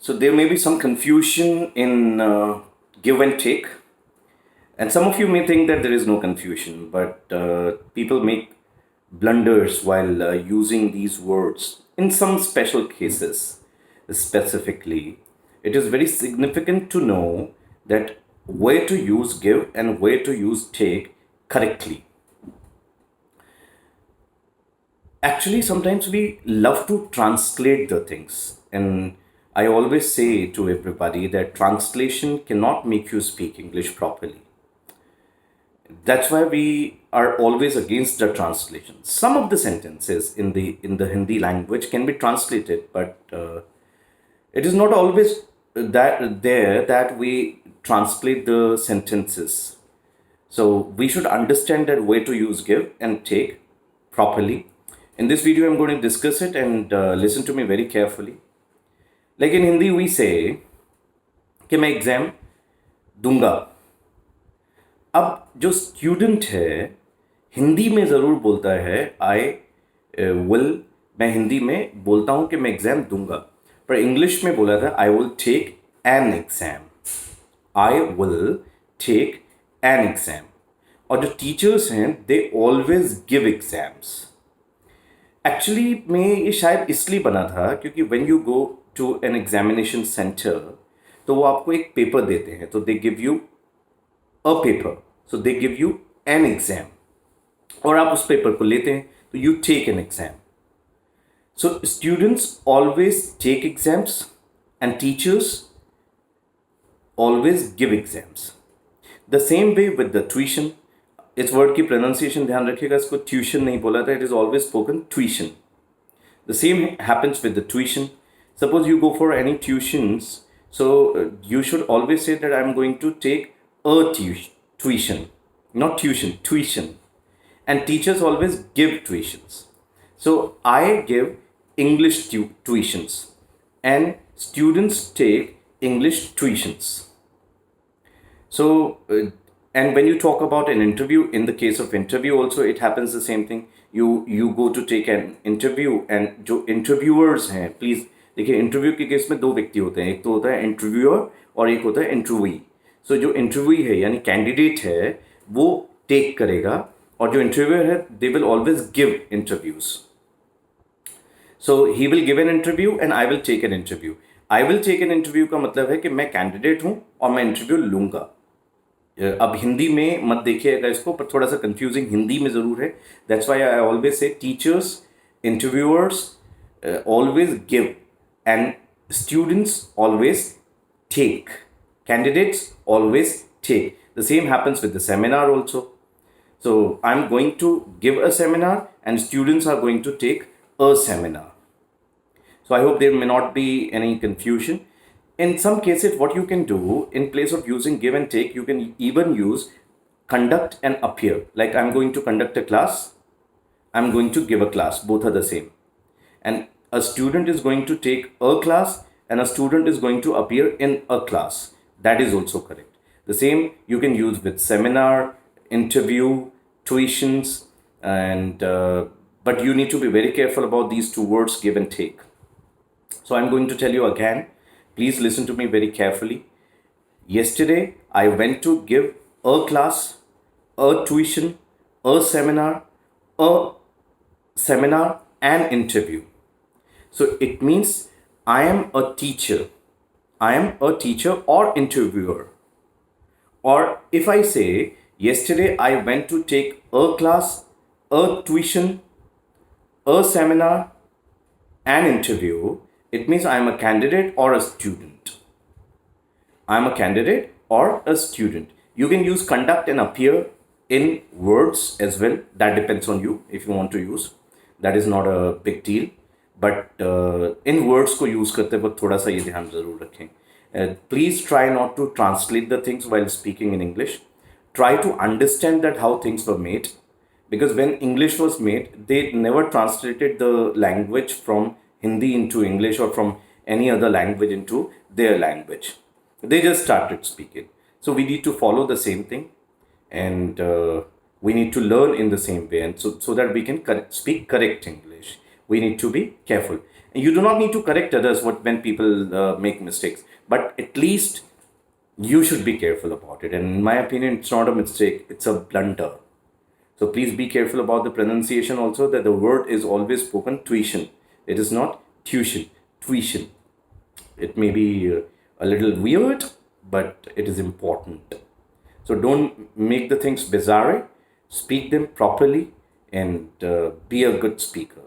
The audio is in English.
So there may be some confusion in give and take, and some of you may think that there is no confusion, but people make blunders while using these words. In some special cases, specifically, it is very significant to know that where to use give and where to use take correctly. Actually, sometimes we love to translate the things, and I always say to everybody that translation cannot make you speak English properly. That's why we are always against the translation. Some of the sentences in the Hindi language can be translated, but it is not always that we translate the sentences. So we should understand that way to use give and take properly. In this video, I'm going to discuss it, and listen to me very carefully. Like in Hindi, we say कि मैं exam दूंगा. अब जो student है हिंदी में ज़रूर बोलता है आई विल. मैं हिंदी में बोलता हूँ कि मैं एग्ज़ाम दूंगा, पर इंग्लिश में बोला था I will take an exam. I will take an exam. और जो टीचर्स हैं they always give exams. Actually में ये शायद इसलिए बना था क्योंकि when you go to an examination centre तो वो आपको एक पेपर देते हैं, तो they give you a paper, so they give you an exam, और आप उस पेपर को लेते हैं तो you take an exam. So students always take exams and teachers always give exams. The same way with the tuition. इस word की pronunciation ध्यान रखिएगा, इसको ट्यूशन नहीं बोला था, it is always spoken tuition. The same happens with the tuition. Suppose you go for any tuitions, so you should always say that I'm going to take a tuition, not tuition, tuition. And teachers always give tuitions. So I give English tuitions and students take English tuitions. So and when you talk about an interview, in the case of interview also it happens the same thing. You go to take an interview, and जो interviewers हैं, please देखिए, interview के case में दो व्यक्ति होते हैं, एक तो होता है इंटरव्यूअर और एक होता है इंटरव्यूई. सो जो इंटरव्यू है यानी कैंडिडेट है वो टेक करेगा, और जो इंटरव्यूअर है they will always give interviews. So he will give an interview and I will take an interview. I will take an interview का मतलब है कि मैं कैंडिडेट हूँ और मैं इंटरव्यू लूँगा. अब हिंदी में मत देखिएगा इसको, पर थोड़ा सा कंफ्यूजिंग हिंदी में ज़रूर है. That's why I always say teachers, interviewers always give and students always take. Candidates always take. The same happens with the seminar also. So I'm going to give a seminar and students are going to take a seminar. So I hope there may not be any confusion. In some cases, what you can do, in place of using give and take, you can even use conduct and appear. Like I'm going to conduct a class, I'm going to give a class. Both are the same. And a student is going to take a class and a student is going to appear in a class. That is also correct. The same you can use with seminar, interview, tuitions, and but you need to be very careful about these two words, give and take. So I'm going to tell you again. Please listen to me very carefully. Yesterday I went to give a class, a tuition, a seminar and interview. So it means I am a teacher. I am a teacher or interviewer. Or if I say yesterday I went to take a class, a tuition, a seminar, an interview, it means I am a candidate or a student. I am a candidate or a student. You can use conduct and appear in words as well. That depends on you if you want to use. That is not a big deal. But इन words को use करते वक्त थोड़ा सा ये ध्यान ज़रूर रखें. Please try not to translate the things while speaking in English. Try to understand that how things were made, because when English was made they never translated the language from Hindi into English or from any other language into their language. They just started speaking. So we need to follow the same thing, and we need to learn in the same way, and so that we can speak correct English. We need to be careful. You do not need to correct others when people make mistakes, but at least you should be careful about it. And in my opinion, it's not a mistake, it's a blunder. So please be careful about the pronunciation also, that the word is always spoken tuition. It is not tuition, tuition. It may be a little weird, but it is important. So don't make the things bizarre, speak them properly, and be a good speaker.